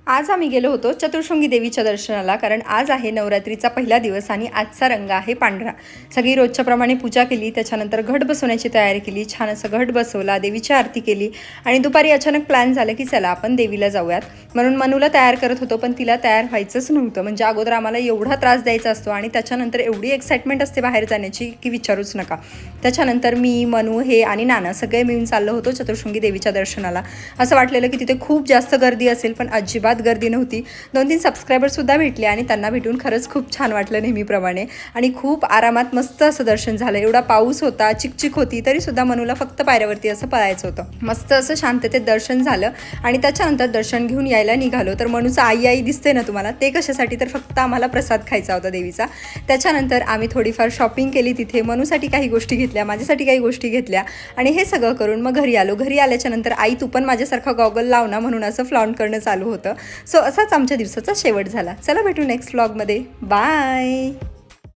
आज आम्ही गेलो होतो चतुर्शृंगी देवीच्या दर्शनाला, कारण आज आहे नवरात्रीचा पहिला दिवस आणि आजचा रंग आहे पांढरा. सगळी रोजच्या प्रमाणे पूजा केली, त्याच्यानंतर घट बसवण्याची तयारी केली. छान असं घट बसवला, देवीची आरती केली आणि दुपारी अचानक प्लॅन झालं की चला आपण देवीला जाऊयात. म्हणून मनूला तयार करत होतो, पण तिला तयार व्हायचंच नव्हतं. म्हणजे अगोदर आम्हाला एवढा त्रास द्यायचा असतो आणि त्याच्यानंतर एवढी एक्साइटमेंट असते बाहेर जाण्याची की विचारूच नका. त्याच्यानंतर मी, मनू हे आणि नाना सगळे मिळून चाललो होतो चतुर्शृंगी देवीच्या दर्शनाला. असं वाटलेलं की तिथे खूप जास्त गर्दी असेल, पण अजिबात गर्दी नव्हती. 2-3 सबस्क्रायबरसुद्धा भेटले आणि त्यांना भेटून खरंच खूप छान वाटलं नेहमीप्रमाणे. आणि खूप आरामात मस्त असं दर्शन झालं. एवढा पाऊस होता, चिकचिक होती, तरीसुद्धा मनूला फक्त पायऱ्यावरती असं पळायचं होतं. मस्त असं शांततेत दर्शन झालं आणि त्याच्यानंतर दर्शन घेऊन यायला निघालो. तर मनूचं आई आई दिसते ना तुम्हाला, ते कशासाठी, तर फक्त आम्हाला प्रसाद खायचा होता देवीचा. त्याच्यानंतर आम्ही थोडीफार शॉपिंग केली तिथे. मनूसाठी काही गोष्टी घेतल्या, माझ्यासाठी काही गोष्टी घेतल्या आणि हे सगळं करून मग घरी आलो. घरी आल्याच्यानंतर आई तू पण माझ्यासारखा गॉगल लाव ना, म्हणून असं फ्लॉन्ट करणं चालू होतं. सो असाच आमच्या दिवसाचा शेवट झाला. चला भेटू नेक्स्ट व्लॉगमध्ये. बाय.